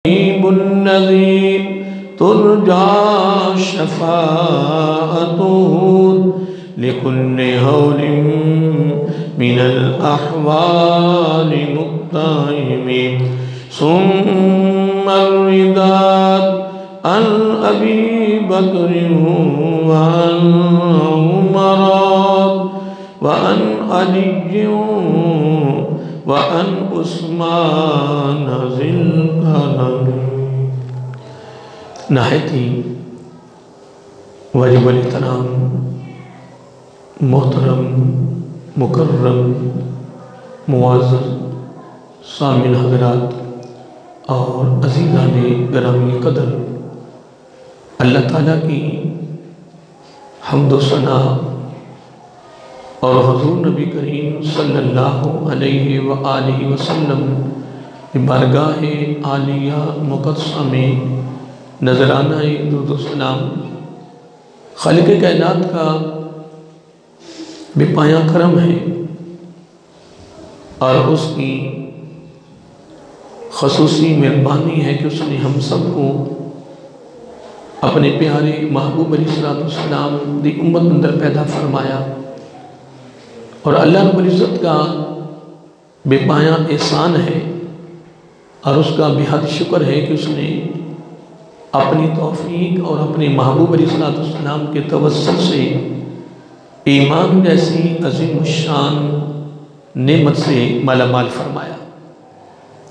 النذير ترجى شفاعته لكل هول من الأحوال مقتحم. ثم الرداد عن أبي بكر وعن عمر وعن علي وعن عثمان ذي القرن. نہایت ہی واجب الاحترام محترم مکرم معزز سامعین حضرات اور عزیزان گرامی قدر، اللہ تعالیٰ کی حمد و ثنا اور حضور نبی کریم صلی اللہ علیہ وآلہ وسلم کی بارگاہ عالیہ مقدسہ میں نذرانہ درود و سلام خالق کائنات کا بے پایاں کرم ہے، اور اس کی خصوصی مہربانی ہے کہ اس نے ہم سب کو اپنے پیارے محبوب علیہ السلام دی امت اندر پیدا فرمایا، اور اللہ رب العزت کا بے پایاں احسان ہے اور اس کا بے حد شکر ہے کہ اس نے اپنی توفیق اور اپنے محبوب علیہ السلام کے توسل سے ایمان جیسی عظیم الشان نعمت سے مالا مال فرمایا۔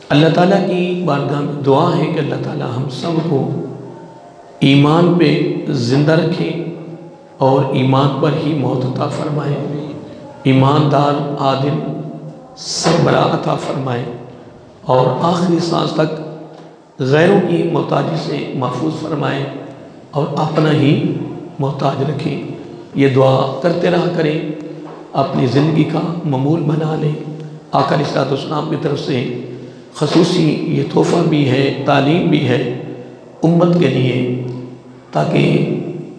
اللہ تعالیٰ کی بارگاہ میں دعا ہے کہ اللہ تعالیٰ ہم سب کو ایمان پہ زندہ رکھے اور ایمان پر ہی موت عطا فرمائے، ایماندار عادل سربراہ عطا فرمائے، اور آخری سانس تک غیروں کی محتاجی سے محفوظ فرمائے اور اپنا ہی محتاج رکھے۔ یہ دعا کرتے رہا کریں، اپنی زندگی کا معمول بنا لیں۔ آقا علیہ السلام کی طرف سے خصوصی یہ تحفہ بھی ہے، تعلیم بھی ہے امت کے لیے، تاکہ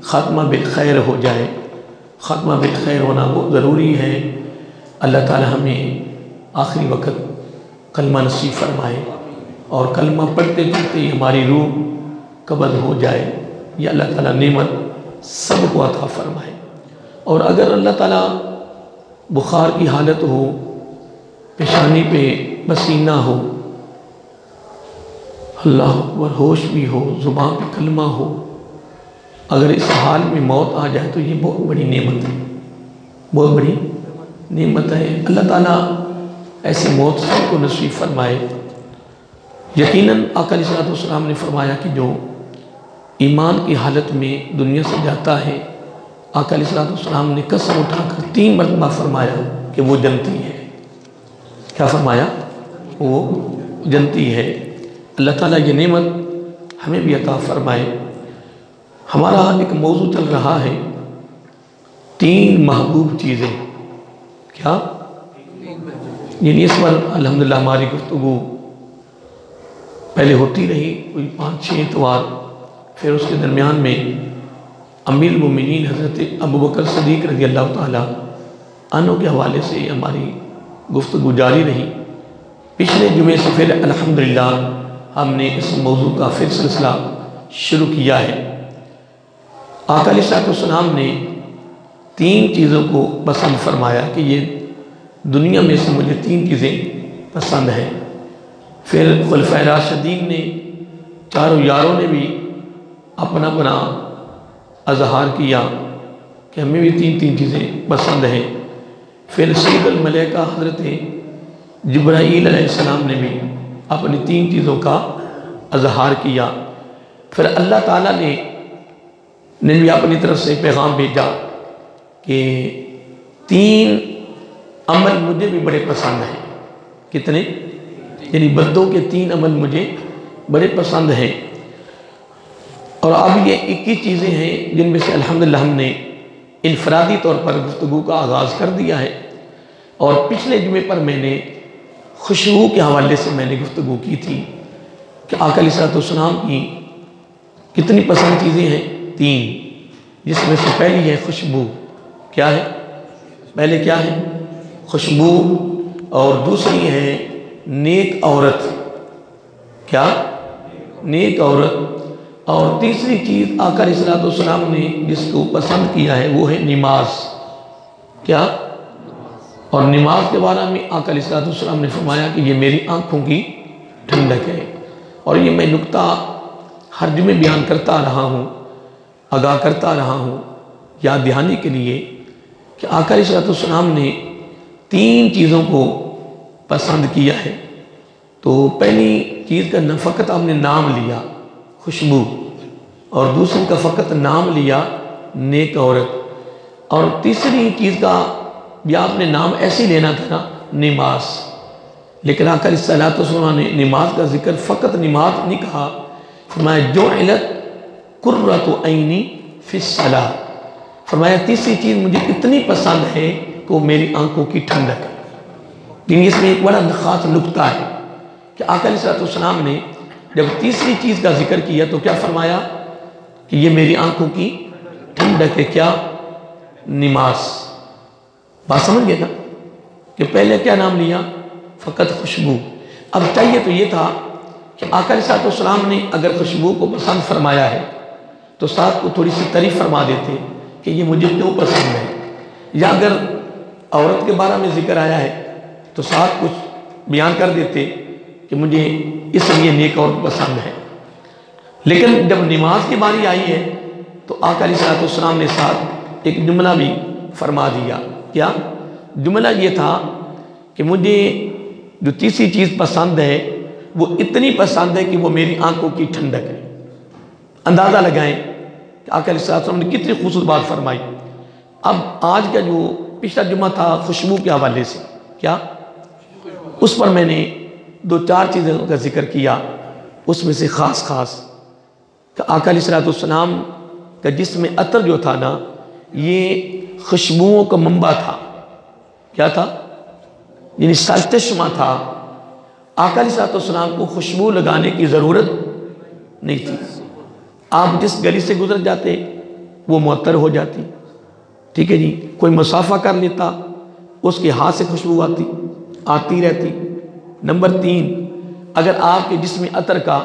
خاتمہ بالخیر ہو جائے۔ خاتمہ بالخیر ہونا بہت ضروری ہے۔ اللہ تعالی ہمیں آخری وقت کلمہ نصیب فرمائے، اور کلمہ پڑھتے پڑھتے ہماری روح قبض ہو جائے، یہ اللہ تعالیٰ نعمت سب کو عطا فرمائے۔ اور اگر اللہ تعالیٰ بخار کی حالت ہو، پیشانی پہ پسینہ ہو، اللہ اکبر ہوش بھی ہو، زبان پہ کلمہ ہو، اگر اس حال میں موت آ جائے تو یہ بہت بڑی نعمت ہے، بہت بڑی نعمت ہے۔ اللہ تعالیٰ ایسی موت سب کو نصیب فرمائے۔ یقیناً آقا علیہ السلام نے فرمایا کہ جو ایمان کی حالت میں دنیا سے جاتا ہے، آقا علیہ السلام نے قسم اٹھا کر 3 مرتبہ فرمایا کہ وہ جنتی ہے۔ کیا فرمایا؟ وہ جنتی ہے۔ اللہ تعالیٰ یہ نعمت ہمیں بھی عطا فرمائے۔ ہمارا ایک موضوع چل رہا ہے 3 محبوب چیزیں۔ کیا؟ یعنی اس پر الحمدللہ ہماری گفتگو پہلے ہوتی رہی کوئی 5-6 اتوار، پھر اس کے درمیان میں امیر المومنین حضرت ابوبکر صدیق رضی اللہ تعالیٰ عنہ کے حوالے سے ہماری گفتگو جاری رہی۔ پچھلے جمعے سے پھر الحمدللہ ہم نے اس موضوع کا پھر سلسلہ شروع کیا ہے۔ آقا علیہ السلام نے 3 چیزوں کو پسند فرمایا کہ یہ دنیا میں سے مجھے 3 چیزیں پسند ہیں۔ پھر خلفائے راشدین نے، چاروں یاروں نے بھی اپنا اپنا اظہار کیا کہ ہمیں بھی 3 چیزیں پسند ہیں۔ پھر سید الملائکہ حضرت جبرائیل علیہ السلام نے بھی اپنی 3 چیزوں کا اظہار کیا۔ پھر اللہ تعالیٰ نے بھی اپنی طرف سے پیغام بھیجا کہ 3 عمل مجھے بھی بڑے پسند ہیں۔ کتنے؟ یعنی بندوں کے 3 عمل مجھے بڑے پسند ہیں۔ اور اب یہ 21 چیزیں ہیں جن میں سے الحمدللہ ہم نے انفرادی طور پر گفتگو کا آغاز کر دیا ہے، اور پچھلے جمعے پر میں نے خوشبو کے حوالے سے میں نے گفتگو کی تھی کہ آقا علیہ السلام کی کتنی پسند چیزیں ہیں؟ 3، جس میں سے پہلی ہے خوشبو۔ کیا ہے؟ پہلے کیا ہے؟ خوشبو، اور دوسری ہے نیک عورت۔ کیا؟ نیک عورت، اور تیسری چیز آقا علیہ الصلوۃ والسلام نے جس کو پسند کیا ہے وہ ہے نماز۔ کیا؟ اور نماز کے بارے میں آقا علیہ الصلوۃ والسلام نے فرمایا کہ یہ میری آنکھوں کی ٹھنڈک ہے۔ اور یہ میں نکتہ ہر جمعے بیان کرتا رہا ہوں، آگاہ کرتا رہا ہوں یاد دہانی کے لیے کہ آقا علیہ الصلوۃ والسلام نے 3 چیزوں کو پسند کیا ہے۔ تو پہلی چیز کا نہ فقط آپ نے نام لیا خوشبو، اور دوسری کا فقط نام لیا نیک عورت، اور تیسری چیز کا بھی آپ نے نام ایسے ہی لینا تھا نا، نماز۔ لیکن آقا علیہ الصلوۃ والسلام نے نماز کا ذکر فقط نماز نہیں کہا، فرمایا جعلت قرۃ عینی فی الصلاۃ، فرمایا تیسری چیز مجھے اتنی پسند ہے کہ وہ میری آنکھوں کی ٹھنڈک ہے۔ لیکن اس میں ایک بڑا خاص نکتہ ہے کہ آقا علیہ الصلوۃ والسلام نے جب تیسری چیز کا ذکر کیا تو کیا فرمایا کہ یہ میری آنکھوں کی ٹھنڈک ہے، کیا؟ نماز۔ بات سمجھ گئے نا کہ پہلے کیا نام لیا؟ فقط خوشبو۔ اب چاہیے تو یہ تھا کہ آقا علیہ الصلوۃ والسلام نے اگر خوشبو کو پسند فرمایا ہے تو ساتھ کو تھوڑی سی تعریف فرما دیتے کہ یہ مجھے کیوں پسند ہے، یا اگر عورت کے بارے میں ذکر آیا ہے تو ساتھ کچھ بیان کر دیتے کہ مجھے اس لیے نیک عورت پسند ہے۔ لیکن جب نماز کی باری آئی ہے تو آقا علیہ الصلوۃ والسلام نے ساتھ ایک جملہ بھی فرما دیا۔ کیا جملہ؟ یہ تھا کہ مجھے جو تیسری چیز پسند ہے وہ اتنی پسند ہے کہ وہ میری آنکھوں کی ٹھنڈک ہے۔ اندازہ لگائیں کہ آقا علیہ الصلوۃ والسلام نے کتنی خوبصورت بات فرمائی۔ اب آج کا جو پچھلا جمعہ تھا خوشبو کے حوالے سے، کیا اس پر میں نے 2-4 چیزوں کا ذکر کیا، اس میں سے خاص کہ آقا علیہ الصلوۃ والسلام کا جسم عطر جو تھا نا، یہ خوشبوؤں کا منبع تھا۔ کیا تھا؟ یعنی سرچشمہ تھا۔ آقا علیہ الصلوۃ والسلام کو خوشبو لگانے کی ضرورت نہیں تھی، آپ جس گلی سے گزر جاتے وہ معطر ہو جاتی، ٹھیک ہے جی، کوئی مسافہ کر لیتا اس کے ہاتھ سے خوشبو آتی رہتی۔ نمبر 3، اگر آپ کے جسم عطر کا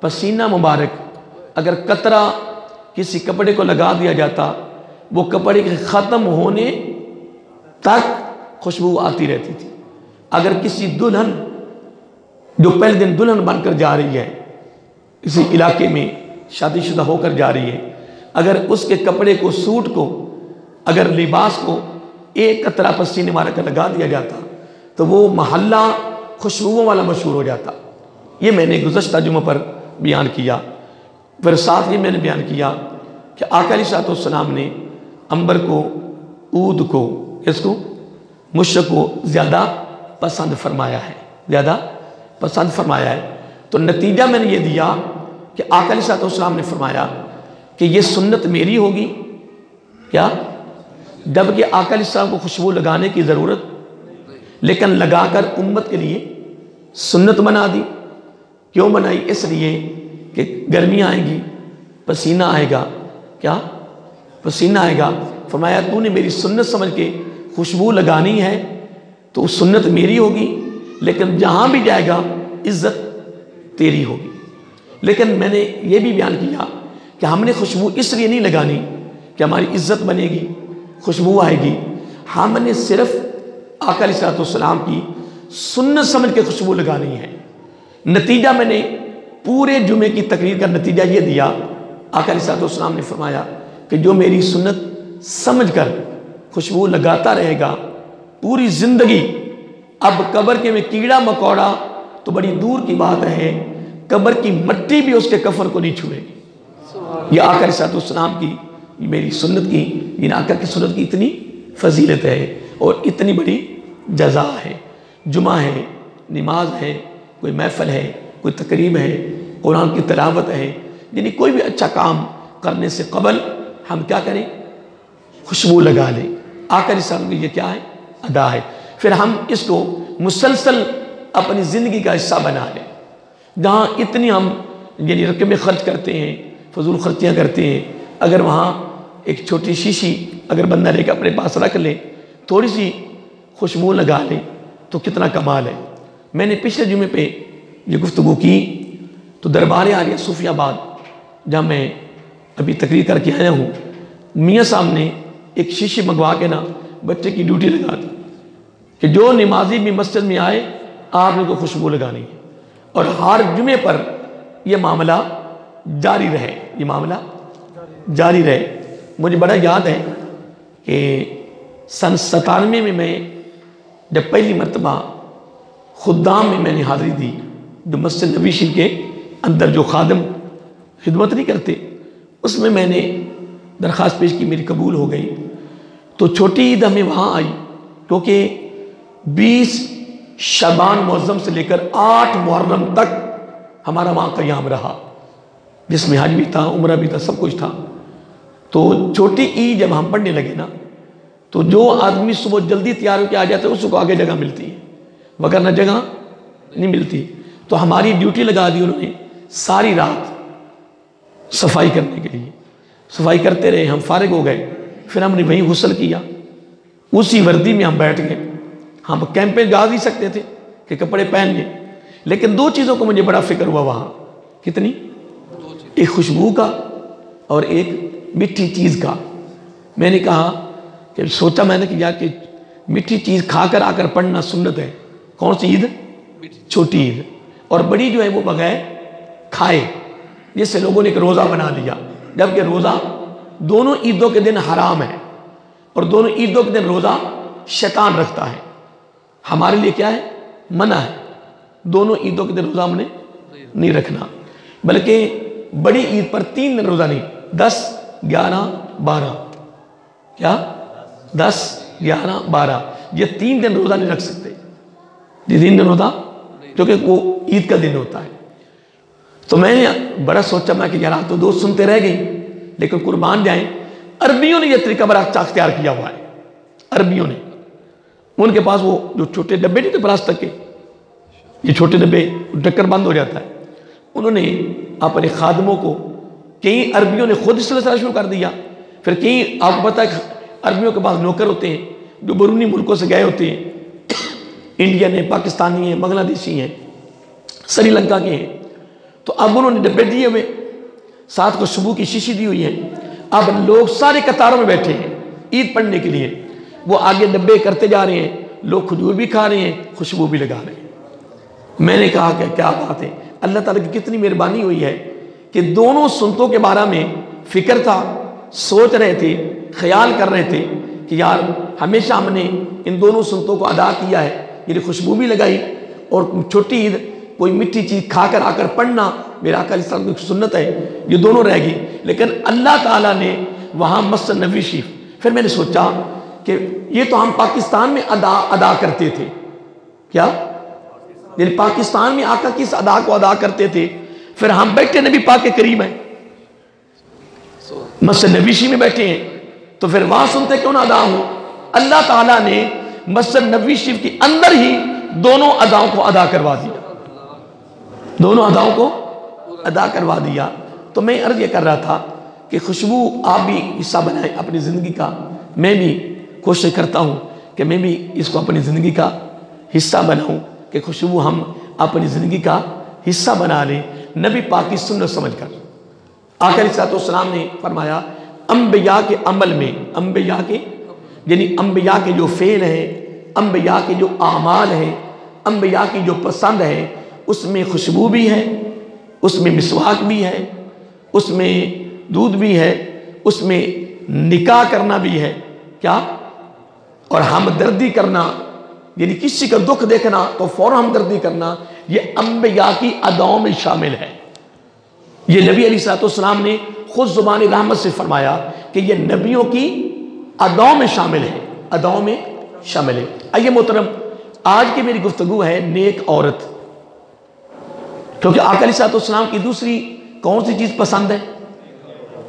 پسینہ مبارک اگر قطرہ کسی کپڑے کو لگا دیا جاتا، وہ کپڑے کے ختم ہونے تک خوشبو آتی رہتی تھی۔ اگر کسی دلہن جو پہلے دن دلہن بن کر جا رہی ہے، اسی علاقے میں شادی شدہ ہو کر جا رہی ہے، اگر اس کے کپڑے کو، سوٹ کو، اگر لباس کو ایک قطرہ پسینے مارا کر لگا دیا جاتا تو وہ محلہ خوشبوؤں والا مشہور ہو جاتا۔ یہ میں نے گزشتہ جمعہ پر بیان کیا۔ پھر ساتھ ہی میں نے بیان کیا کہ آقا علیہ الصلوۃ والسلام نے عنبر کو، عود کو، اس کو، مشک کو زیادہ پسند فرمایا ہے، زیادہ پسند فرمایا ہے۔ تو نتیجہ میں نے یہ دیا کہ آقا علیہ الصلوۃ والسلام نے فرمایا کہ یہ سنت میری ہوگی، کیا؟ جبکہ آقا علیہ السلام کو خوشبو لگانے کی ضرورت، لیکن لگا کر امت کے لیے سنت بنا دی۔ کیوں بنائی؟ اس لیے کہ گرمیاں آئیں گی، پسینہ آئے گا، کیا؟ پسینہ آئے گا۔ فرمایا تو نے میری سنت سمجھ کے خوشبو لگانی ہے تو وہ سنت میری ہوگی، لیکن جہاں بھی جائے گا عزت تیری ہوگی۔ لیکن میں نے یہ بھی بیان کیا کہ ہم نے خوشبو اس لیے نہیں لگانی کہ ہماری عزت بنے گی، خوشبو آئے گی، ہم نے صرف آقا علیہ الصلوۃ والسلام کی سنت سمجھ کے خوشبو لگانی ہے۔ نتیجہ میں نے پورے جمعے کی تقریر کا نتیجہ یہ دیا، آقا علیہ الصلوۃ والسلام نے فرمایا کہ جو میری سنت سمجھ کر خوشبو لگاتا رہے گا پوری زندگی، اب قبر کے میں کیڑا مکوڑا تو بڑی دور کی بات ہے، قبر کی مٹی بھی اس کے کفن کو نہیں چھوئے گی۔ یہ آقا علیہ الصلوۃ والسلام کی، میری سنت کی، یہ آقا کی سنت کی اتنی فضیلت ہے اور اتنی بڑی جزا ہے۔ جمعہ ہے، نماز ہے، کوئی محفل ہے، کوئی تقریب ہے، قرآن کی تلاوت ہے، یعنی کوئی بھی اچھا کام کرنے سے قبل ہم کیا کریں؟ خوشبو لگا لیں۔ آقا علیہ السلام کی یہ کیا ہے؟ ادا ہے۔ پھر ہم اس کو مسلسل اپنی زندگی کا حصہ بنا لیں۔ جہاں اتنی ہم یعنی رقمیں خرچ کرتے ہیں، فضول خرچیاں کرتے ہیں، اگر وہاں ایک چھوٹی شیشی اگر بندہ لے کے اپنے پاس رکھ لے، تھوڑی سی خوشبو لگا لے تو کتنا کمال ہے۔ میں نے پچھلے جمعے پہ یہ گفتگو کی تو دربار عالیہ صوفی آباد جہاں میں ابھی تقریر کر کے آیا ہوں، میاں صاحب نے ایک شیشے منگوا کے نا بچے کی ڈیوٹی لگا دی کہ جو نمازی بھی مسجد میں آئے آپ نے کو خوشبو لگانی ہے، اور ہر جمعے پر یہ معاملہ جاری رہے، یہ معاملہ جاری رہے۔ مجھے بڑا یاد ہے کہ سن 97 میں جب پہلی مرتبہ خدام میں نے حاضری دی، جو مسجد نبوی شریف کے اندر جو خادم خدمت نہیں کرتے، اس میں نے درخواست پیش کی، میری قبول ہو گئی۔ تو چھوٹی عید ہمیں وہاں آئی، کیونکہ 20 شعبان معظم سے لے کر 8 محرم تک ہمارا وہاں قیام رہا، جس میں حج بھی تھا، عمرہ بھی تھا، سب کچھ تھا۔ تو چھوٹی عید جب ہم پڑھنے لگے نا، تو جو آدمی صبح جلدی تیار ہو کے آ جاتے ہیں اس کو آگے جگہ ملتی ہے، وگرنہ جگہ نہیں ملتی۔ تو ہماری ڈیوٹی لگا دی انہوں نے ساری رات صفائی کرنے کے لیے، صفائی کرتے رہے، ہم فارغ ہو گئے، پھر ہم نے وہیں غسل کیا، اسی وردی میں ہم بیٹھ گئے۔ ہم کیمپ پہ جا نہیں سکتے تھے کہ کپڑے پہن لیں، لیکن 2 چیزوں کو مجھے بڑا فکر ہوا وہاں۔ کتنی؟ ایک خوشبو کا اور ایک میٹھی چیز کا۔ میں نے کہا کہ سوچا میں نے کہ یار کہ میٹھی چیز کھا کر آ کر پڑھنا سنت ہے۔ کون سی عید؟ چھوٹی عید۔ اور بڑی جو ہے وہ بغیر کھائے، جس سے لوگوں نے ایک روزہ بنا لیا، جبکہ روزہ دونوں عیدوں کے دن حرام ہے، اور دونوں عیدوں کے دن روزہ شیطان رکھتا ہے۔ ہمارے لیے کیا ہے؟ منع ہے، دونوں عیدوں کے دن روزہ ہم نے نہیں رکھنا، بلکہ بڑی عید پر 3 دن روزہ نہیں، 10، 11، 12۔ کیا؟ 10، 11، 12، یہ 3 دن روزہ نہیں رکھ سکتے، یہ 3 دن روزہ، کیونکہ وہ عید کا دن ہوتا ہے۔ تو میں نے بڑا سوچا، میں کہ یار تو دوست سنتے رہ گئی، لیکن قربان جائیں عربیوں نے یہ طریقہ بڑا اچھا اختیار کیا ہوا ہے۔ عربیوں نے، ان کے پاس وہ جو چھوٹے ڈبے نہیں تھے پلاسٹک کے، یہ چھوٹے ڈبے ڈھکن بند ہو جاتا ہے، انہوں نے اپنے خادموں کو، کئی عربیوں نے خود سلسلہ شروع کر دیا، پھر کئی آپ کو پتہ ہے عربیوں کے پاس نوکر ہوتے ہیں جو بیرونی ملکوں سے گئے ہوتے ہیں، انڈین ہیں، پاکستانی ہیں، بنگلہ دیشی ہیں، سری لنکا کے ہیں۔ تو اب انہوں نے ڈبے دیے ہوئے، ساتھ خوشبو کی شیشی دی ہوئی ہے۔ اب لوگ سارے قطاروں میں بیٹھے ہیں عید پڑھنے کے لیے، وہ آگے ڈبے کرتے جا رہے ہیں، لوگ کھجور بھی کھا رہے ہیں، خوشبو بھی لگا رہے ہیں۔ میں نے کہا کہ کیا بات ہے، اللہ تعالیٰ کی کتنی مہربانی ہوئی ہے کہ دونوں سنتوں کے بارے میں فکر تھا، سوچ رہے تھے، خیال کر رہے تھے کہ یار ہمیشہ ہم نے ان دونوں سنتوں کو ادا کیا ہے، یہ خوشبو بھی لگائی، اور چھوٹی عید کوئی میٹھی چیز کھا کر آ کر پڑھنا میرا آقا علیہ السلام کی سنت ہے، یہ دونوں رہ گئی۔ لیکن اللہ تعالیٰ نے وہاں مسجد نبوی شریف، پھر میں نے سوچا کہ یہ تو ہم پاکستان میں ادا کرتے تھے، کیا؟ یعنی پاکستان میں آقا کس ادا کو ادا کرتے تھے، پھر ہم بیٹھے نبی پاک کے قریب ہیں، مسجد نبوی شریف میں بیٹھے ہیں، تو پھر وہاں سنتے کیوں نہ ادا ہو؟ اللہ تعالیٰ نے مسجد نبوی شریف کے اندر ہی دونوں اداؤں کو ادا کروا دیا، دونوں اداؤں کو ادا کروا دیا۔ تو میں عرض یہ کر رہا تھا کہ خوشبو آپ بھی حصہ بنائیں اپنی زندگی کا، میں بھی کوشش کرتا ہوں کہ میں بھی اس کو اپنی زندگی کا حصہ بناؤں، کہ خوشبو ہم اپنی زندگی کا حصہ بنا لیں، نبی پاک کی سنت سمجھ کر۔ آقا علیہ السلام نے فرمایا انبیاء کے عمل میں، انبیاء کے یعنی انبیاء کے جو فعل ہیں، انبیاء کے جو اعمال ہیں، انبیاء کی جو پسند ہے، اس میں خوشبو بھی ہے، اس میں مسواک بھی ہے، اس میں دودھ بھی ہے، اس میں نکاح کرنا بھی ہے، کیا؟ اور ہمدردی کرنا، یعنی کسی کا دکھ دیکھنا تو فوراً ہمدردی کرنا، یہ انبیاء کی اداؤں میں شامل ہے۔ یہ نبی علیہ السلام نے خود زبان رحمت سے فرمایا کہ یہ نبیوں کی اداؤں میں شامل ہے، اداؤں میں شامل ہے۔ آئیے محترم، آج کی میری گفتگو ہے نیک عورت، کیونکہ آقا علیہ السلام کی دوسری کون سی چیز پسند ہے؟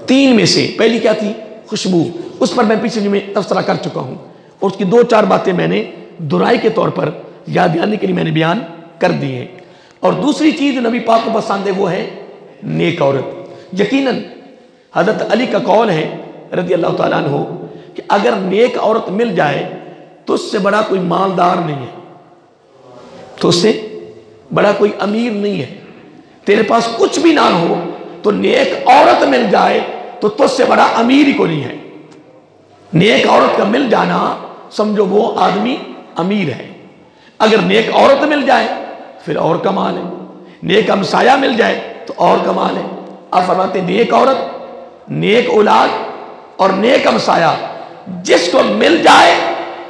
3 میں سے پہلی کیا تھی؟ خوشبو، اس پر میں پیچھے میں تبصرہ کر چکا ہوں، اور اس کی 2-4 باتیں میں نے دہرائی کے طور پر یاد دلانے کے لیے میں نے بیان کر دی ہیں۔ اور دوسری چیز جو نبی پاک کو پسند ہے وہ ہے نیک عورت۔ یقیناً حضرت علی کا قول ہے رضی اللہ تعالیٰ عنہ کہ اگر نیک عورت مل جائے تو اس سے بڑا کوئی مالدار نہیں ہے، تو اس سے بڑا کوئی امیر نہیں ہے، تیرے پاس کچھ بھی نہ ہو تو نیک عورت مل جائے تو تجھ سے بڑا امیر ہی کو نہیں ہے. نیک عورت کا مل جانا سمجھو وہ آدمی امیر ہے. اگر نیک عورت مل جائے پھر اور کمال ہے. نیک ہمسایہ مل جائے تو اور کمال ہے. آپ فرماتے ہیں نیک عورت، نیک اولاد اور نیک ہمسایہ جس کو مل جائے،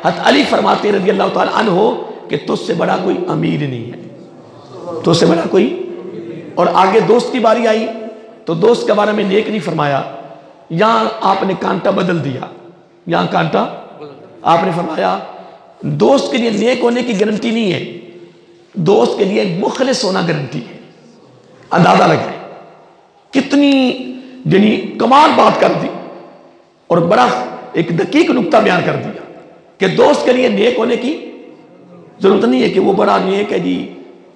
حضرت علی فرماتے رضی اللہ تعالیٰ عنہ کہ تجھ سے بڑا کوئی امیر نہیں ہے، تجھ سے بڑا کوئی. اور آگے دوست کی باری آئی تو دوست کے بارے میں نیک نہیں فرمایا. یہاں آپ نے کانٹا بدل دیا. یہاں کانٹا آپ نے فرمایا دوست کے لیے نیک ہونے کی گارنٹی نہیں ہے، دوست کے لیے مخلص ہونا گارنٹی ہے. اندازہ لگائے کتنی یعنی کمال بات کر دی اور بڑا ایک دقیق نقطہ بیان کر دیا کہ دوست کے لیے نیک ہونے کی ضرورت نہیں ہے کہ وہ بڑا نیک ہے جی.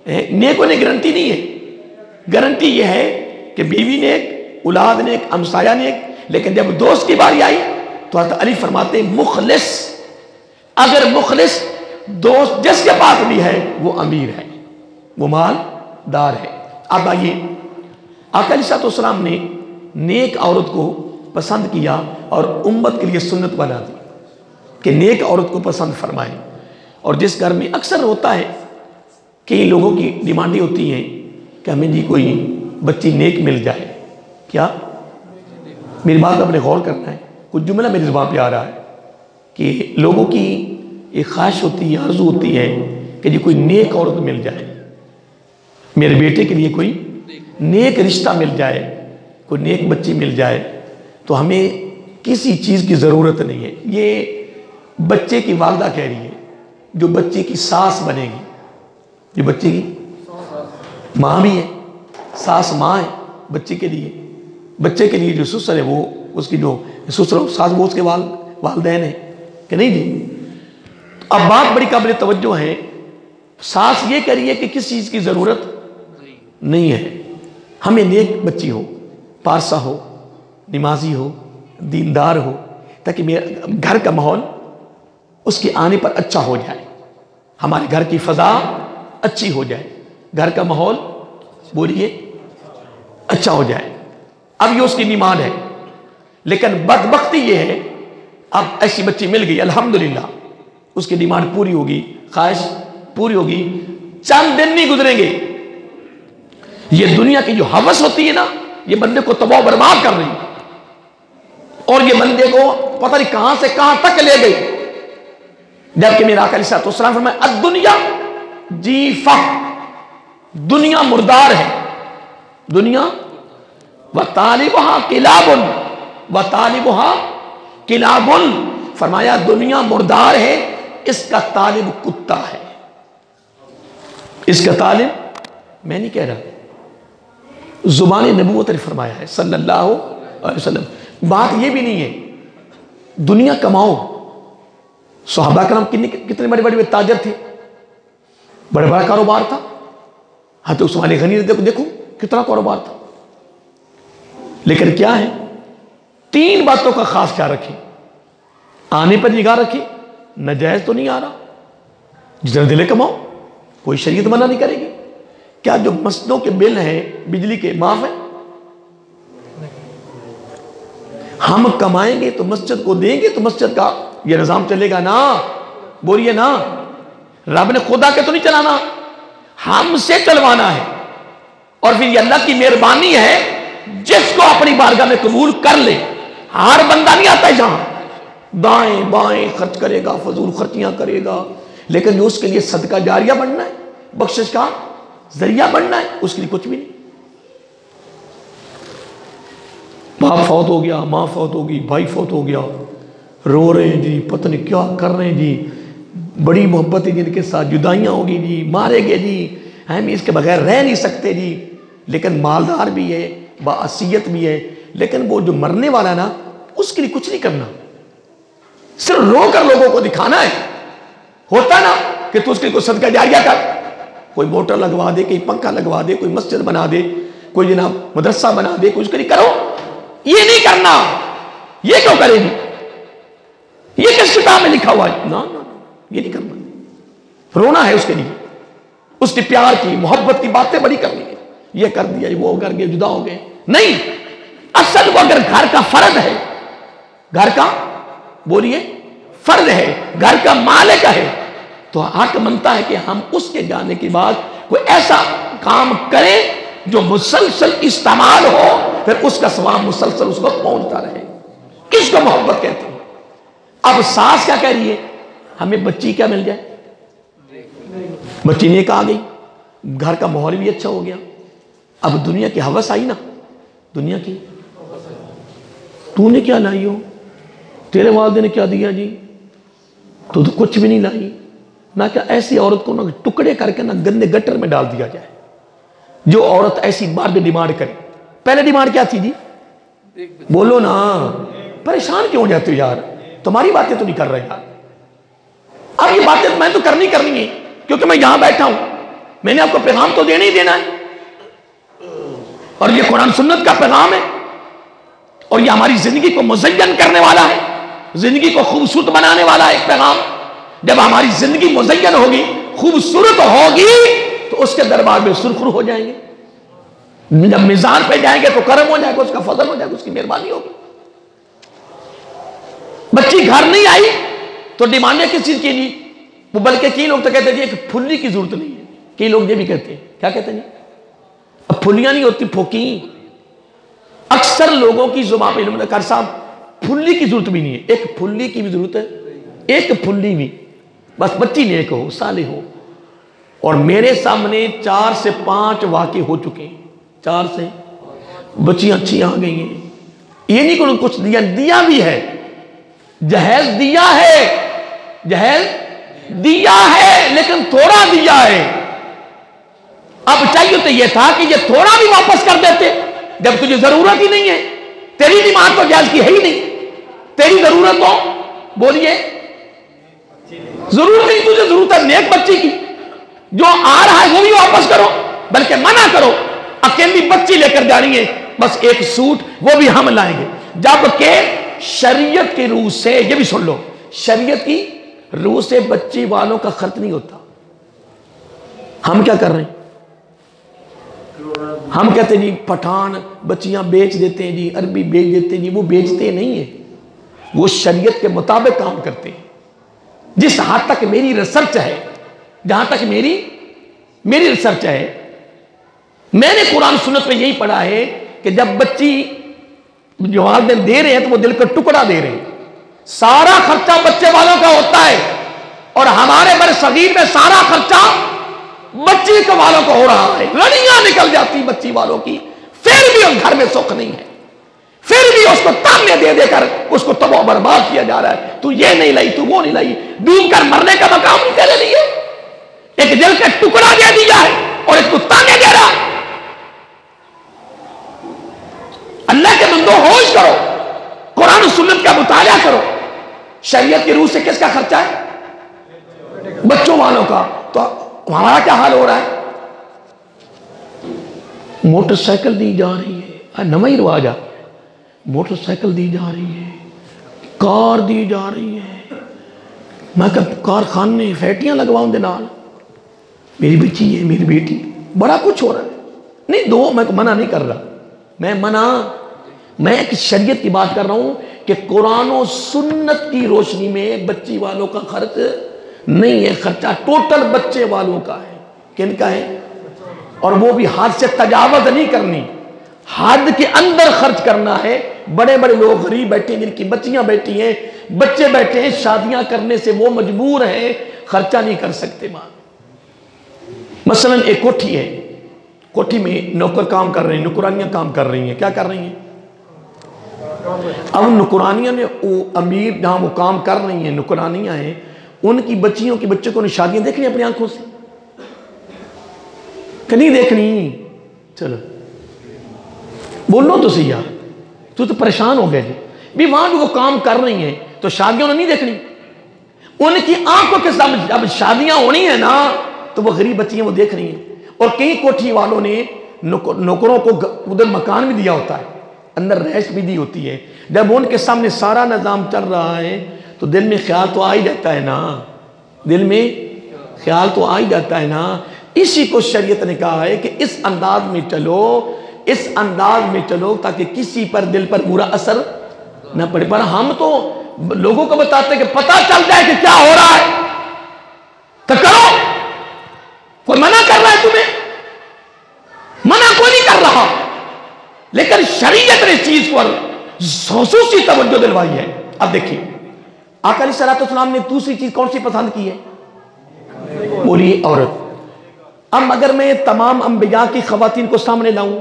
نیک ہونے کی گارنٹی نہیں ہے. گارنٹی یہ ہے کہ بیوی نیک، اولاد نیک، ہمسایہ نیک. لیکن جب دوست کی باری آئی تو حضرت علی فرماتے ہیں مخلص. اگر مخلص دوست جس کے پاس بھی ہے وہ امیر ہے، وہ مالدار ہے. اب آئیے آقا علیہ السلام نے نیک عورت کو پسند کیا اور امت کے لیے سنت بنا دی کہ نیک عورت کو پسند فرمائے. اور جس گھر میں اکثر ہوتا ہے کئی لوگوں کی ڈیمانڈیں ہوتی ہیں کہ ہمیں جی کوئی بچی نیک مل جائے. کیا میری بات آپ نے غور کرنا ہے. کچھ جملہ میری زبان پہ آ رہا ہے کہ لوگوں کی ایک خواہش ہوتی ہے، آرزو ہوتی ہے کہ جی کوئی نیک عورت مل جائے، میرے بیٹے کے لیے کوئی نیک رشتہ مل جائے، کوئی نیک بچی مل جائے تو ہمیں کسی چیز کی ضرورت نہیں ہے. یہ بچے کی والدہ کہہ رہی ہے جو بچے کی ساس بنے گی، جو بچے کی ماں بھی ہے، ساس ماں ہے بچے کے لیے. بچے کے لیے جو سسر ہے وہ اس کی جو سسر ساس وہ اس کے والدین ہیں کہ نہیں جی. اب بات بڑی قابل توجہ ہے. ساس یہ کہہ رہی ہے کہ کس چیز کی ضرورت نہیں ہے، ہمیں نیک بچی ہو، پارسا ہو، نمازی ہو، دیندار ہو، تاکہ میرا گھر کا ماحول اس کے آنے پر اچھا ہو جائے، ہمارے گھر کی فضا اچھی ہو جائے، گھر کا ماحول بولیے اچھا ہو جائے. اب یہ اس کی ڈیمانڈ ہے. لیکن بدبختی یہ ہے اب ایسی بچی مل گئی الحمدللہ، اس کی ڈیمانڈ پوری ہوگی، خواہش پوری ہوگی. چند دن نہیں گزریں گے یہ دنیا کی جو حوث ہوتی ہے نا یہ بندے کو تباہ و برباد کر رہی ہے اور یہ بندے کو پتہ نہیں کہاں سے کہاں تک لے گئی. جبکہ میرا آقا علیہ السلام فرمائے الدنیا جیفہ، دنیا مردار ہے. دنیا وَطَالِبُهَا كِلَابٌ وَطَالِبُهَا كِلَابٌ، فرمایا دنیا مردار ہے، اس کا طالب کتا ہے. اس کا طالب میں نہیں کہہ رہا، زبان نبوت نے فرمایا ہے صلی اللہ علیہ وسلم. بات یہ بھی نہیں ہے دنیا کماؤ. صحابہ کرام کتنے بڑے بڑے تاجر تھے، بڑا بڑا کاروبار تھا. حضرت عثمان غنی دیکھو کتنا کاروبار تھا. لیکن کیا ہے، تین باتوں کا خاص خیال رکھیں. آنے پر نگاہ رکھیں، ناجائز تو نہیں آ رہا، جتنا دلے کماؤ، کوئی شریعت منع نہیں کرے گی. کیا جو مسجدوں کے بل ہیں بجلی کے معاف ہیں؟ ہم کمائیں گے تو مسجد کو دیں گے تو مسجد کا یہ نظام چلے گا نا. بولیے نا، رب نے خدا کے تو نہیں چلانا، ہم سے چلوانا ہے. اور پھر یہ اللہ کی مہربانی ہے جس کو اپنی بارگاہ میں قبول کر لے. ہر بندہ نہیں آتا ہے جہاں دائیں بائیں خرچ کرے گا، فضول خرچیاں کرے گا، لیکن جو اس کے لیے صدقہ جاریہ بننا ہے، بخشش کا ذریعہ بننا ہے، اس کے لیے کچھ بھی نہیں. باپ فوت ہو گیا، ماں فوت ہو گئی، بھائی فوت ہو گیا، رو رہے ہیں جی، پتہ نہیں کیا کر رہے ہیں جی، بڑی محبت ہے جن کے ساتھ، جدائیاں ہوگی جی، مارے گے جی، ہم اس کے بغیر رہ نہیں سکتے جی. لیکن مالدار بھی ہے، باعثیت بھی ہے، لیکن وہ جو مرنے والا نا اس کے لیے کچھ نہیں کرنا، صرف رو کر لوگوں کو دکھانا ہے. ہوتا نا کہ تو اس کے لیے کوئی صدقہ جاریہ کر، کوئی موٹر لگوا دے، کوئی پنکھا لگوا دے، کوئی مسجد بنا دے، کوئی جناب مدرسہ بنا دے، کوئی اس کے لیے کرو. یہ نہیں کرنا. یہ کیوں کرے گی؟ یہ کس کتاب میں لکھا ہوا ہے؟ نا یہ نہیں کرنا. رونا ہے اس کے لیے، اس کی پیار کی محبت کی باتیں بڑی کرنی ہے. یہ کر دیا، وہ کر کے جدا ہو گئے. نہیں، اصل وہ اگر گھر کا فرد ہے، گھر کا بولیے فرد ہے، گھر کا مالک ہے، تو حق بنتا ہے کہ ہم اس کے جانے کے بعد کوئی ایسا کام کریں جو مسلسل استعمال ہو، پھر اس کا ثواب مسلسل اس کو پہنچتا رہے. کس کو محبت کہتے ہیں؟ اب ساس کیا کہہ رہی ہے؟ ہمیں بچی کیا مل جائے، بچی نیک آ گئی، گھر کا ماحول بھی اچھا ہو گیا. اب دنیا کی ہوس آئی نا، دنیا کی تو نے کیا لائی ہو، تیرے والدے نے کیا دیا جی، تو کچھ بھی نہیں لائی. نہ کہ ایسی عورت کو نہ ٹکڑے کر کے نہ گندے گٹر میں ڈال دیا جائے. جو عورت ایسی بات ڈیمانڈ کرے، پہلے ڈیمانڈ کیا تھی جی؟ بولو نا، پریشان کیوں ہو جاتے ہو یار؟ تمہاری باتیں تو نہیں کر رہے یار. اب یہ باتیں میں تو کرنی ہے، کیونکہ میں یہاں بیٹھا ہوں، میں نے آپ کو پیغام تو دینا ہی دینا ہے، اور یہ قرآن سنت کا پیغام ہے، اور یہ ہماری زندگی کو مزین کرنے والا ہے، زندگی کو خوبصورت بنانے والا ایک پیغام. جب ہماری زندگی مزین ہوگی، خوبصورت ہوگی، تو اس کے دربار میں سرخرو ہو جائیں گے. جب میزان پہ جائیں گے تو کرم ہو جائے گا، اس کا فضل ہو جائے گا، اس کی مہربانی ہوگی. بچی گھر نہیں آئی تو ڈیمانڈیں کس چیز کی جی؟ وہ بلکہ کئی لوگ تو کہتے ہیں جی ایک پھلی کی ضرورت نہیں ہے. کئی لوگ یہ بھی کہتے ہیں، کیا کہتے ہیں جی؟ اب پھلیاں نہیں ہوتی، پھوکی. اکثر لوگوں کی زبان پہ کر صاحب پھلی کی ضرورت بھی نہیں ہے، ایک پھلی کی بھی ضرورت ہے، ایک پھلی بھی، بس بچی نیک ہو، صالح ہو. اور میرے سامنے 4 سے 5 واقع ہو چکے ہیں، 4 سے بچیاں اچھی آ گئی ہیں. یہ نہیں کہ کچھ دیا بھی ہے، جہیز دیا ہے، جہیز دیا ہے، لیکن تھوڑا دیا ہے. اب چاہیے تو یہ تھا کہ یہ تھوڑا بھی واپس کر دیتے، جب تجھے ضرورت ہی نہیں ہے. تیری ڈیمانڈ تو جائز کی ہے ہی نہیں، تیری ضرورت تو بولیے ضرورت نہیں، تجھے ضرورت ہے نیک بچی کی. جو آ رہا ہے وہ بھی واپس کرو، بلکہ منع کرو. اکیلی بچی لے کر جا رہی ہے، بس ایک سوٹ، وہ بھی ہم لائیں گے. جبکہ شریعت کی روح سے، یہ بھی سن لو، شریعت کی روح سے بچی والوں کا خرچ نہیں ہوتا. ہم کیا کر رہے ہیں؟ ہم کہتے ہیں جی پٹھان بچیاں بیچ دیتے ہیں جی، عربی بیچ دیتے ہیں جی. وہ بیچتے نہیں ہیں، وہ شریعت کے مطابق کام کرتے ہیں. جس حد تک میری ریسرچ ہے، جہاں تک میری ریسرچ ہے، میں نے قرآن سنت میں یہی پڑھا ہے کہ جب بچی جو والدین دے رہے ہیں تو وہ دل کا ٹکڑا دے رہے ہیں. سارا خرچہ بچے والوں کا ہوتا ہے، اور ہمارے بر صغیر میں سارا خرچہ بچی کے والوں کو ہو رہا ہے. لڑیاں نکل جاتی بچی والوں کی، پھر بھی اس گھر میں سکھ نہیں ہے، پھر بھی اس کو تانے دے دے کر اس کو تباہ برباد کیا جا رہا ہے. تو یہ نہیں لائی، تو وہ نہیں لائی، ڈوب کر مرنے کا مقام نہیں تیرے لیے. ایک دل کا ٹکڑا دے دیا ہے اور اس کو تانے دے رہا. اللہ کے بندو ہوش کرو، قرآن و سنت کا مطالعہ کرو. شریعت کی روح سے کس کا خرچہ ہے؟ بچوں والوں کا. تو ہمارا کیا حال ہو رہا ہے؟ موٹر سائیکل دی جا رہی ہے، نواں ہی رواج آ، موٹر سائیکل دی جا رہی ہے، کار دی جا رہی ہے. میں کہ کارخانے فیٹیاں لگواؤں دے نال، میری بچی ہے، میری بیٹی، بڑا کچھ ہو رہا ہے. نہیں دو، میں منع نہیں کر رہا، میں ایک شریعت کی بات کر رہا ہوں کہ قرآن و سنت کی روشنی میں بچی والوں کا خرچ نہیں ہے. خرچہ ٹوٹل بچے والوں کا ہے. کن کا ہے؟ اور وہ بھی حد سے تجاوز نہیں کرنی، حد کے اندر خرچ کرنا ہے. بڑے بڑے لوگ غریب بیٹھے ہیں، جن کی بچیاں بیٹھی ہیں، بچے بیٹھے ہیں، شادیاں کرنے سے وہ مجبور ہیں، خرچہ نہیں کر سکتے. ماں مثلا ایک کوٹھی ہے، کوٹھی میں نوکر کام کر رہے ہیں، نوکرانیاں کام کر رہی ہیں. کیا کر رہی ہیں؟ اب نوکرانیاں نے امیر جہاں وہ کام کر رہی ہیں، نوکرانیاں ہیں، ان کی بچیوں کی بچوں کو شادیاں دیکھ رہی ہیں اپنی آنکھوں سے کہ نہیں دیکھنی؟ چلو بولو تو صحیح یار، تو پریشان ہو گئے جی بھی. وہاں بھی وہ کام کر رہی ہیں تو شادیوں نے نہیں دیکھنی. ان کی آنکھوں کے سامنے جب شادیاں ہونی ہیں نا تو وہ غریب بچیاں وہ دیکھ رہی ہیں. اور کئی کوٹھی والوں نے نوکروں کو ادھر مکان بھی دیا ہوتا ہے، اندر رہائش بھی دی ہوتی ہے. جب ان کے سامنے سارا نظام چل رہا ہے تو دل میں خیال تو آ ہی جاتا ہے نا، دل میں خیال تو آ ہی جاتا ہے نا. اسی کو شریعت نے کہا ہے کہ اس انداز میں چلو، اس انداز میں چلو تاکہ کسی پر دل پر برا اثر نہ پڑے۔ پر ہم تو لوگوں کو بتاتے ہیں کہ پتہ چل جائے کہ کیا ہو رہا ہے تو کرو، کوئی منع کر رہا ہے تمہیں؟ منع کوئی نہیں کر رہا، لیکن شریعت نے اس چیز پر خصوصی توجہ دلوائی ہے۔ اب دیکھیے آقا علیہ السلام نے دوسری چیز کون سی پسند کی ہے؟ بولیے عورت۔ اب اگر میں تمام انبیاء کی خواتین کو سامنے لاؤں،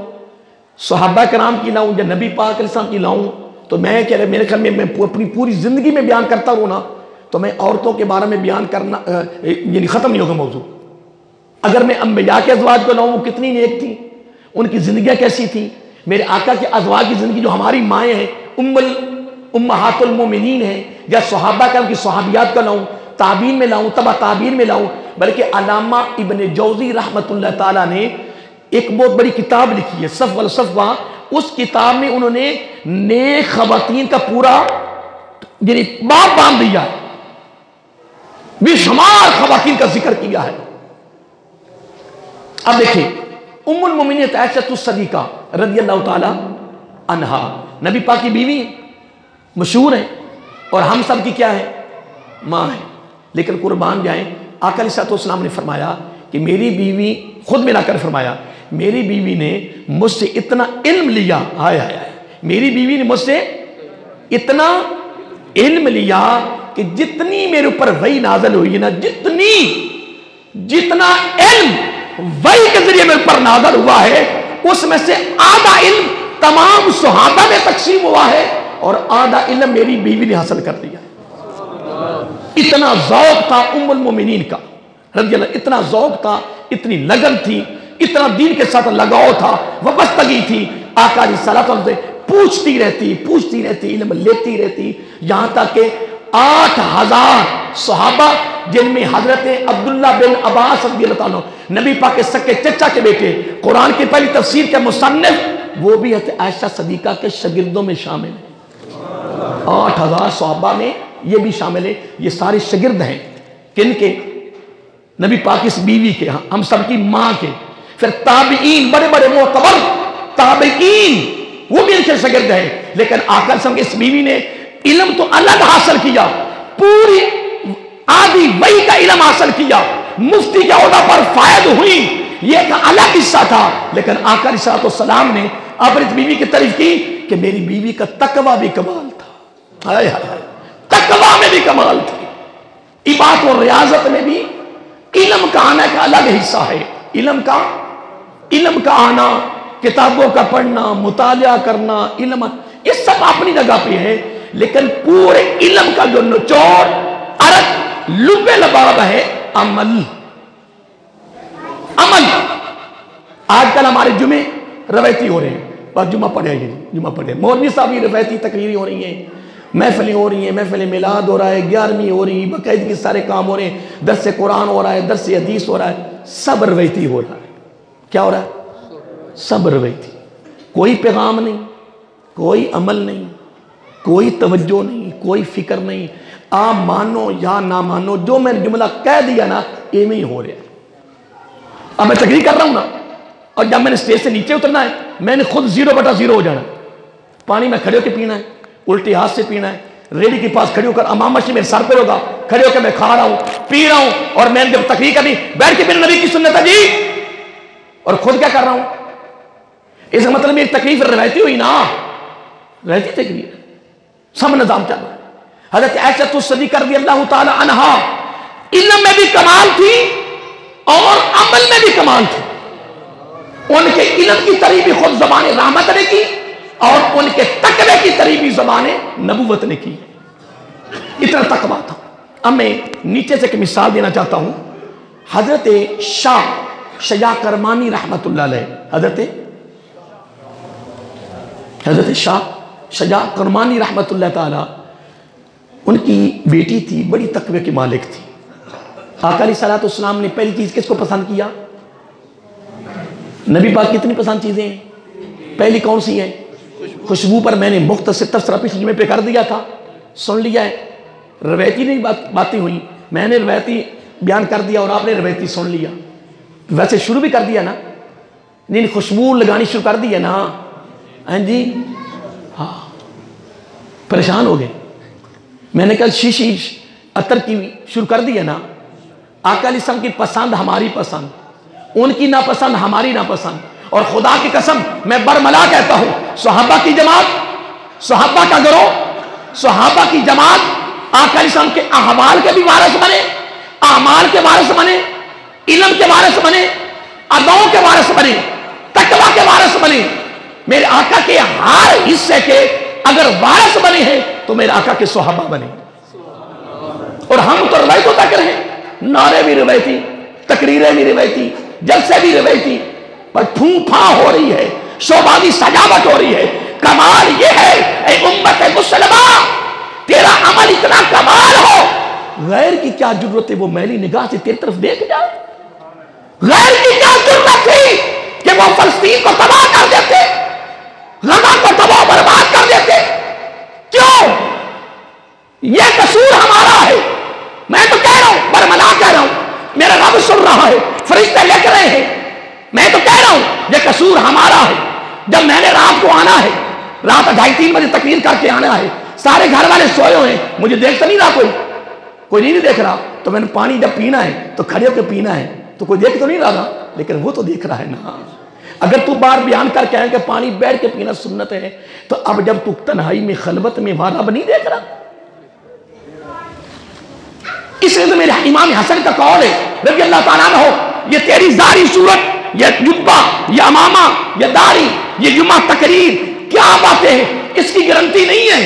صحابہ کرام کی لاؤں یا نبی پاک علیہ السلام کی لاؤں، تو میں کہہ رہا میرے خیال میں اپنی پوری زندگی میں بیان کرتا ہوں نا، تو میں عورتوں کے بارے میں بیان کرنا یعنی ختم نہیں ہوگا موضوع۔ اگر میں انبیاء کے ازواج کو لاؤں وہ کتنی نیک تھی، ان کی زندگیاں کیسی تھی، میرے آقا کے ازواج کی زندگی جو ہماری مائیں ہیں، امہات المومنین ہیں، یا صحابہ کرام کی صحابیات کو لاؤں، تابعین میں لاؤں، تبع تابعین میں لاؤں، بلکہ علامہ ابن جوزی رحمت اللہ تعالیٰ نے ایک بہت بڑی کتاب لکھی ہے صف والصفوہ۔ اس کتاب میں انہوں نے نیک خواتین کا پورا یعنی باب باندھ دیا ہے، بے شمار خواتین کا ذکر کیا ہے۔ اب دیکھیں ام المومنین عائشہ الصدیقہ رضی اللہ تعالی عنہا نبی پاک کی بیوی مشہور ہے، اور ہم سب کی کیا ہے؟ ماں ہے۔ لیکن قربان جائیں آقا علیہ السلام نے فرمایا کہ میری بیوی، خود ملا کر فرمایا میری بیوی نے مجھ سے اتنا علم لیا، میری بیوی نے مجھ سے اتنا علم لیا کہ جتنی میرے اوپر وحی نازل ہوئی ہے نا، جتنا علم وحی کے ذریعے میرے اوپر نازل ہوا ہے، اس میں سے آدھا علم تمام صحابہ میں تقسیم ہوا ہے اور آدھا علم میری بیوی نے حاصل کر لیا۔ اتنا ذوق تھا ام المومنین کا رضی اللہ، اتنا ذوق تھا، اتنی لگن تھی، اتنا دین کے ساتھ لگاؤ تھا، وابستگی تھی۔ آقا علیہ السلام سے پوچھتی رہتی، علم لیتی رہتی، یہاں تک کہ 8000 صحابہ جن میں حضرت عبداللہ بن عباس رضی اللہ عنہ نبی پاک کے سکے چچا کے بیٹے، قرآن کی پہلی تفسیر کے مصنف، وہ بھی حضرت عائشہ صدیقہ کے شاگردوں میں شامل ہیں۔ 8000 صحابہ میں یہ بھی شامل ہے، یہ سارے شاگرد ہیں کن کے؟ نبی پاک اس بیوی کے، ہم سب کی ماں کے۔ پھر تابعین، بڑے بڑے معتبر تابعین، وہ بھی ان کے شاگرد ہیں۔ لیکن آقا صلی اللہ علیہ وسلم کی اس بیوی نے علم تو الگ حاصل کیا، پوری آدھی وحی کا علم حاصل کیا، مفتی کے عہدہ پر فائد ہوئی، یہ ایک الگ حصہ تھا۔ لیکن آقا علیہ السلام نے اپنی اس بیوی کی تعریف کی کہ میری بیوی کا تقوی بھی کمال تھا، تقوی میں بھی کمال تھی، عبادت اور ریاضت میں بھی۔ علم کا آنا کا الگ حصہ ہے، علم کا آنا، کتابوں کا پڑھنا، مطالعہ کرنا، علم یہ سب اپنی جگہ پہ ہے، لیکن پورے علم کا جو نچوڑ عرق لب لباب ہے عمل۔ آج کل ہمارے جمعے روایتی ہو رہے ہیں، بس جمعہ پڑھے، مولوی صاحب کی روایتی تقریری ہو رہی ہیں، محفلیں ہو رہی ہیں، محفل میلاد ہو رہا ہے، 11ویں ہو رہی ہے، باقاعدگی سارے کام ہو رہے ہیں، درس قرآن ہو رہا ہے، درس حدیث ہو رہا ہے، سب روایتی ہو رہا ہے۔ کیا ہو رہا ہے؟ سب روایتی، کوئی پیغام نہیں، کوئی عمل نہیں، کوئی توجہ نہیں، کوئی فکر نہیں۔ آپ مانو یا نہ مانو، جو میں نے جملہ کہہ دیا نا ایویں ہی ہو رہا ہے۔ اب میں تقریر کر رہا ہوں نا، اور جب میں نے اسٹیج سے نیچے اترنا ہے، میں نے خود 0/0 ہو جانا۔ پانی میں کھڑے ہو کے پینا ہے، الٹے ہاتھ سے پینا ہے، ریڈی کے پاس کھڑے ہو کر امام مشی میرے سر پہ ہوگا، کھڑے ہو کے میں کھا رہا ہوں، پی رہا ہوں، اور میں نے جب تقریر کرنی بیٹھ کے میرے نبی کی سنت ہے جی، اور خود کیا کر رہا ہوں؟ اس کا مطلب میری تکلیف روایتی ہوئی نا، روایتی تکلیف، سب نظام چل رہا ہے۔ حضرت عائشہ الصدیقہ رضی اللہ تعالی عنہا علم میں بھی کمال تھی اور عمل میں بھی کمال تھی۔ ان کے علم کی تعریف بھی خود زبان رحمت نے کی، اور ان کے تقوی کی تعریف بھی زبان نبوت نے کی۔ اتنا تقوی تھا۔ اب میں نیچے سے ایک مثال دینا چاہتا ہوں۔ حضرت شجاع کرمانی رحمت اللہ علیہ، حضرت شجاع کرمانی رحمت اللہ تعالی، ان کی بیٹی تھی، بڑی تقوی کی مالک تھی۔ آقا علیہ السلام نے پہلی چیز کس کو پسند کیا؟ نبی پاک کتنی پسند چیزیں ہیں، پہلی کون سی ہے؟ خوشبو پر میں نے مختصر تبصرہ پچھلے جمعے پہ کر دیا تھا، سن لیا ہے۔ روایتی نہیں باتیں ہوئی، میں نے روایتی بیان کر دیا اور آپ نے روایتی سن لیا۔ ویسے شروع بھی کر دیا نا، نہیں خوشبو لگانی شروع کر دی ہے نا، ہاں جی ہاں پریشان ہو گئے. میں نے کل شیشی عطر کی شروع کر دی ہے نا. آقا علیہ السلام کی پسند ہماری پسند، ان کی ناپسند ہماری ناپسند. اور خدا کی قسم میں برملا کہتا ہوں، صحابہ کی جماعت، صحابہ کا گروہ، صحابہ کی جماعت آقا علیہ السلام کے احوال کے بھی وارث بنے، اعمال کے وارث بنے، علم کے وارث بنے، اداؤں کے وارث بنے، تقوی کے وارث بنے. میرے آقا کے ہر حصے کے اگر وارث بنے ہیں تو میرے آقا کے صحابہ بنے. اور ہم تو روایتوں تک رہے، نعرے بھی روایتی، تقریریں بھی روایتی، جلسے بھی روایتی، پر پھونپھا ہو رہی ہے، شوبازی سجاوٹ ہو رہی ہے. کمال یہ ہے اے امت مسلمہ، تیرا عمل اتنا کمال ہو، غیر کی کیا ضرورت ہے وہ میلی نگاہ سے تیری طرف دیکھ جائے؟ غیر کی کیا ضرورت تھی کہ وہ فلسطین کو تباہ کر دیتے، غزہ کو تباہ برباد کر دیتے؟ کیوں؟ یہ قصور ہمارا ہے. میں تو کہہ رہا ہوں، برملا کہہ رہا ہوں، میرا رب سن رہا ہے، فرشتے لکھ رہے ہیں. میں تو کہہ رہا ہوں یہ قصور ہمارا ہے. جب میں نے رات کو آنا ہے، رات 2:30-3 بجے تقریر کر کے آنا ہے، سارے گھر والے سوئے ہوئے ہیں، مجھے دیکھتا نہیں رہا، کوئی نہیں دیکھ رہا. تو میں نے پانی جب پینا ہے تو کھڑے ہو کے پینا ہے، تو کوئی دیکھ تو نہیں رہا، لیکن وہ تو دیکھ رہا ہے نا. اگر تو بار بیان کر کے آئے کہ پانی بیٹھ کے پینا سنت ہے، تو اب جب تو تنہائی میں خلوت میں وہاں رب نہیں دیکھ رہا؟ اس لیے تو میرے امام حسن کا قول ہے رضی اللہ تعالیٰ عنہ، یہ تیری ظاہری صورت، یہ جبہ، یہ امامہ، یہ داڑھی، یہ جمعہ تقریر، کیا باتیں ہیں، اس کی گارنٹی نہیں ہے.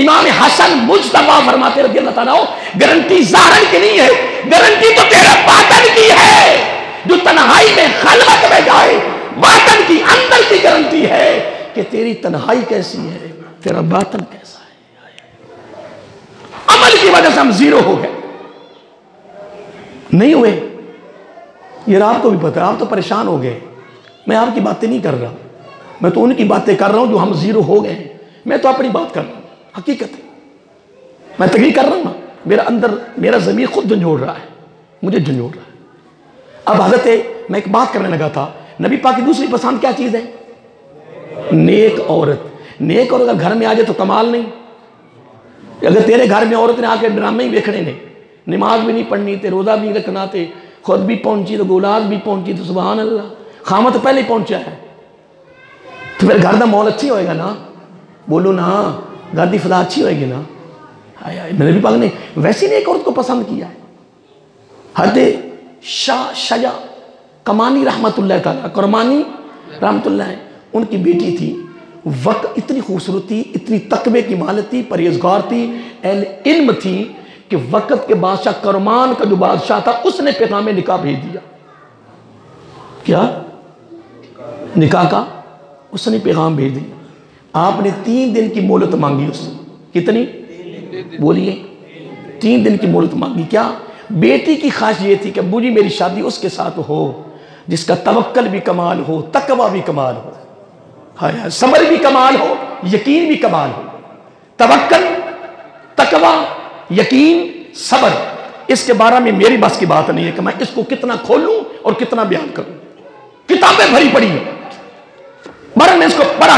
امام حسن مجتبیٰ فرماتے رضی اللہ تعالیٰ عنہ، گارنٹی ظاہر کی نہیں ہے، گارنٹی تو تیرے باطن کی ہے. جو تنہائی میں خلوت میں جائے، باطن کی اندر کی گارنٹی ہے کہ تیری تنہائی کیسی ہے، تیرا باطن کیسا ہے. عمل کی وجہ سے ہم زیرو ہو گئے، نہیں ہوئے. یہ آپ کو بھی پتہ ہے، آپ تو پریشان ہو گئے. میں آپ کی باتیں نہیں کر رہا، میں تو ان کی باتیں کر رہا ہوں جو ہم زیرو ہو گئے ہیں. میں تو اپنی بات کر رہا ہوں، حقیقت ہے. میں تقریر کر رہا ہوں نا، میرا اندر میرا ضمیر خود جھنجھوڑ رہا ہے، مجھے جھنجھوڑ رہا ہے. اب حضرت میں ایک بات کرنے لگا تھا، نبی پاک کی دوسری پسند کیا چیز ہے؟ نیک عورت. نیک عورت اگر گھر میں آ جائے تو کمال نہیں. اگر تیرے گھر میں عورت نے آ کے ڈرامے ہی دیکھنے نے، نماز بھی نہیں پڑھنی تے، روزہ بھی رکھنا تے، خود بھی پہنچی تو اولاد بھی پہنچی تو سبحان اللہ، خامت پہلے ہی پہنچا ہے، تو پھر گھر دا ماحول اچھی ہوئے گا نا. بولو نا، گھر دی فضا اچھی ہوئے گی نا. نبی پاک نے ویسی نیک عورت کو پسند کیا ہے. حضرت شاہ شجا کمانی رحمت اللہ تعالیٰ، کرمانی رحمت اللہ ہے، ان کی بیٹی تھی. وقت اتنی خوبصورت تھی، اتنی تقوی کی مالک تھی، پرہیزگار تھی، اہل علم تھی، کہ وقت کے بادشاہ کرمان کا جو بادشاہ تھا اس نے پیغام نکاح بھیج دیا. کیا نکاح کا اس نے پیغام بھیج دیا. آپ نے 3 دن کی مہلت مانگی اس سے. کتنی؟ بولیے. 3 دن کی مہلت مانگی. کیا؟ بیٹی کی خواہش یہ تھی کہ ابو جی میری شادی اس کے ساتھ ہو جس کا توکل بھی کمال ہو، تقوی بھی کمال ہو، صبر بھی کمال ہو، یقین بھی کمال ہو. توکل، تقوی، یقین، صبر، اس کے بارے میں میری بس کی بات نہیں ہے کہ میں اس کو کتنا کھولوں اور کتنا بیان کروں. کتابیں بھری پڑی ہیں، میں اس کو پڑھا